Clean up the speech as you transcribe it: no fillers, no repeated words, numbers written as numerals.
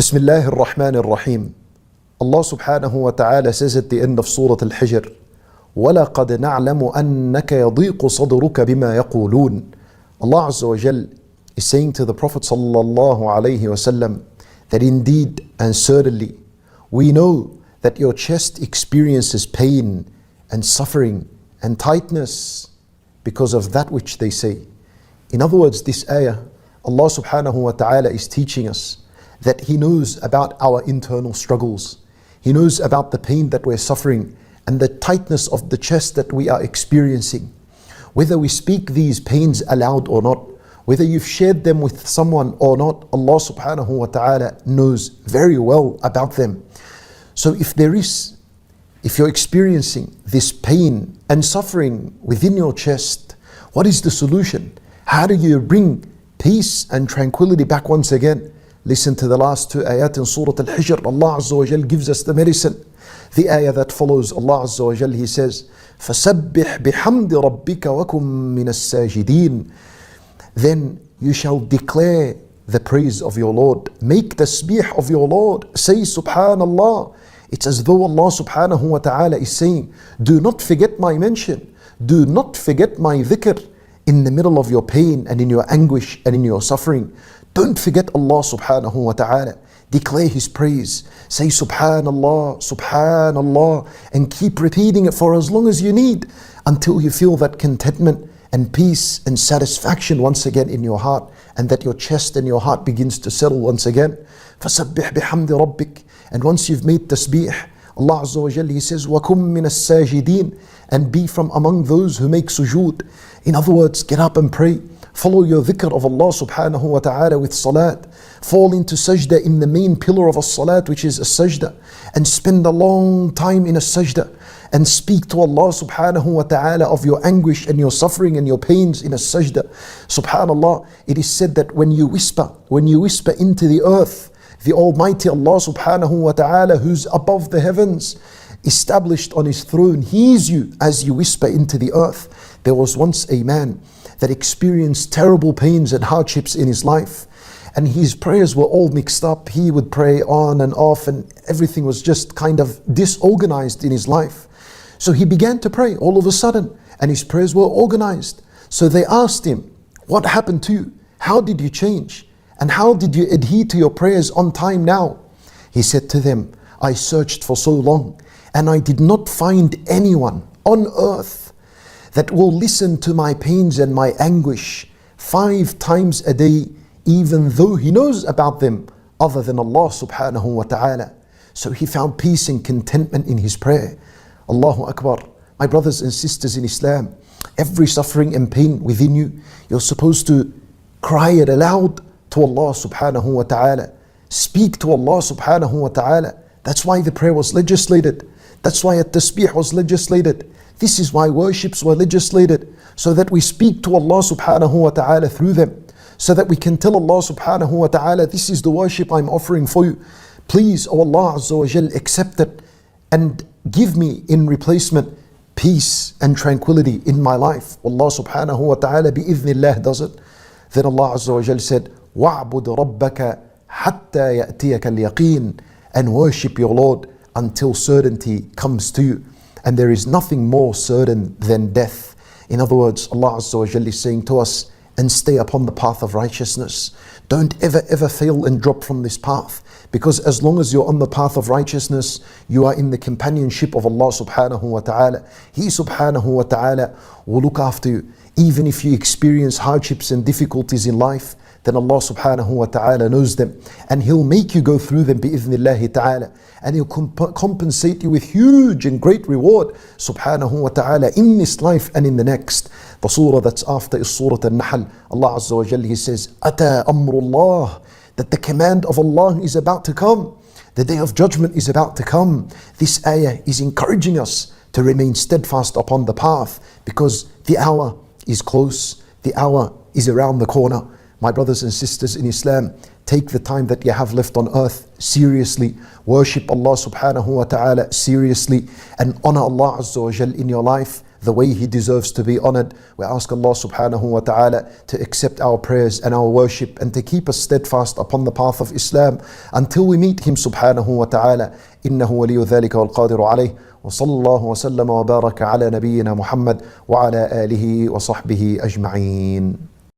Bismillahir Rahmanir Rahim. Allah subhanahu wa ta'ala says at the end of Surah Al-Hijr, وَلَقَدْ نَعْلَمُ أَنَّكَ يَضِيقُ صَدْرُكَ بِمَا يَقُولُونَ. Allah Azza wa Jal is saying to the Prophet sallallahu alayhi wasallam that indeed and certainly we know that your chest experiences pain and suffering and tightness because of that which they say. In other words, this ayah, Allah subhanahu wa ta'ala is teaching us that He knows about our internal struggles. He knows about the pain that we're suffering and the tightness of the chest that we are experiencing. Whether we speak these pains aloud or not, whether you've shared them with someone or not, Allah subhanahu wa ta'ala knows very well about them. So if you're experiencing this pain and suffering within your chest, what is the solution? How do you bring peace and tranquility back once again? Listen to the last two ayat in Surah Al-Hijr. Allah Azza wa Jal gives us the medicine. The ayah that follows, Allah Azza wa Jal, He says, فَسَبِّحْ بِحَمْدِ رَبِّكَ وَكُمْ مِنَ السَّاجِدِينَ. Then you shall declare the praise of your Lord. Make tasbih of your Lord. Say Subhanallah. It's as though Allah subhanahu wa ta'ala is saying, do not forget my mention. Do not forget my dhikr in the middle of your pain and in your anguish and in your suffering. Don't forget Allah subhanahu wa ta'ala. Declare His praise. Say Subhanallah, Subhanallah, and keep repeating it for as long as you need until you feel that contentment and peace and satisfaction once again in your heart, and that your chest and your heart begins to settle once again. فَسَبِّحْ بِحَمْدِ رَبِّكَ. And once you've made tasbih, Allah Azza wa Jalla, He says, وَكُمْ مِنَ السَّاجِدِينَ. And be from among those who make sujood. In other words, get up and pray. Follow your dhikr of Allah subhanahu wa ta'ala with salat. Fall into sajda in the main pillar of a salat, which is a sajda. And spend a long time in a sajda. And speak to Allah subhanahu wa ta'ala of your anguish and your suffering and your pains in a sajda. Subhanallah, it is said that when you whisper into the earth, the Almighty Allah subhanahu wa ta'ala, who's above the heavens, established on His throne, hears you as you whisper into the earth. There was once a man that experienced terrible pains and hardships in his life, and his prayers were all mixed up. He would pray on and off, and everything was just kind of disorganized in his life. So he began to pray all of a sudden, and his prayers were organized. So they asked him, what happened to you? How did you change? And how did you adhere to your prayers on time now? He said to them, I searched for so long, and I did not find anyone on earth that will listen to my pains and my anguish 5 times a day, even though he knows about them, other than Allah subhanahu wa ta'ala. So he found peace and contentment in his prayer. Allahu Akbar. My brothers and sisters in Islam, every suffering and pain within you, you're supposed to cry it aloud to Allah subhanahu wa ta'ala. Speak to Allah subhanahu wa ta'ala. That's why the prayer was legislated. That's why at-tasbih was legislated. This is why worships were legislated, so that we speak to Allah subhanahu wa ta'ala through them, so that we can tell Allah subhanahu wa ta'ala, this is the worship I'm offering for you. Please, O Allah Azza wa Jal, accept it and give me in replacement peace and tranquility in my life. Allah subhanahu wa ta'ala bi'idhnillah does it. Then Allah Azza wa Jal said, وَعْبُدْ رَبَّكَ حَتَّى يَأْتِيَكَ الْيَقِينَ. And worship your Lord until certainty comes to you. And there is nothing more certain than death. In other words, Allah Azza wa Jalla is saying to us, and stay upon the path of righteousness. Don't ever fail and drop from this path. Because as long as you're on the path of righteousness, you are in the companionship of Allah subhanahu wa ta'ala. He subhanahu wa ta'ala will look after you. Even if you experience hardships and difficulties in life, then Allah subhanahu wa ta'ala knows them, and He'll make you go through them bi'idhnillahi ta'ala, and He'll compensate you with huge and great reward subhanahu wa ta'ala in this life and in the next. The surah that's after is Surah Al-Nahl. Allah Azza wa Jalla, He says, Ata amrullah, that the command of Allah is about to come. The day of judgment is about to come. This ayah is encouraging us to remain steadfast upon the path, because the hour is close, the hour is around the corner. My brothers and sisters in Islam, take the time that you have left on earth seriously. Worship Allah subhanahu wa ta'ala seriously, and honor Allah Azza wa Jal in your life. the way He deserves to be honored. We ask Allah subhanahu wa ta'ala to accept our prayers and our worship and to keep us steadfast upon the path of Islam until we meet Him subhanahu wa ta'ala. إنه ولي ذلك والقادر عليه وصلى الله وسلم وبارك على نبينا محمد وعلى آله وصحبه أجمعين.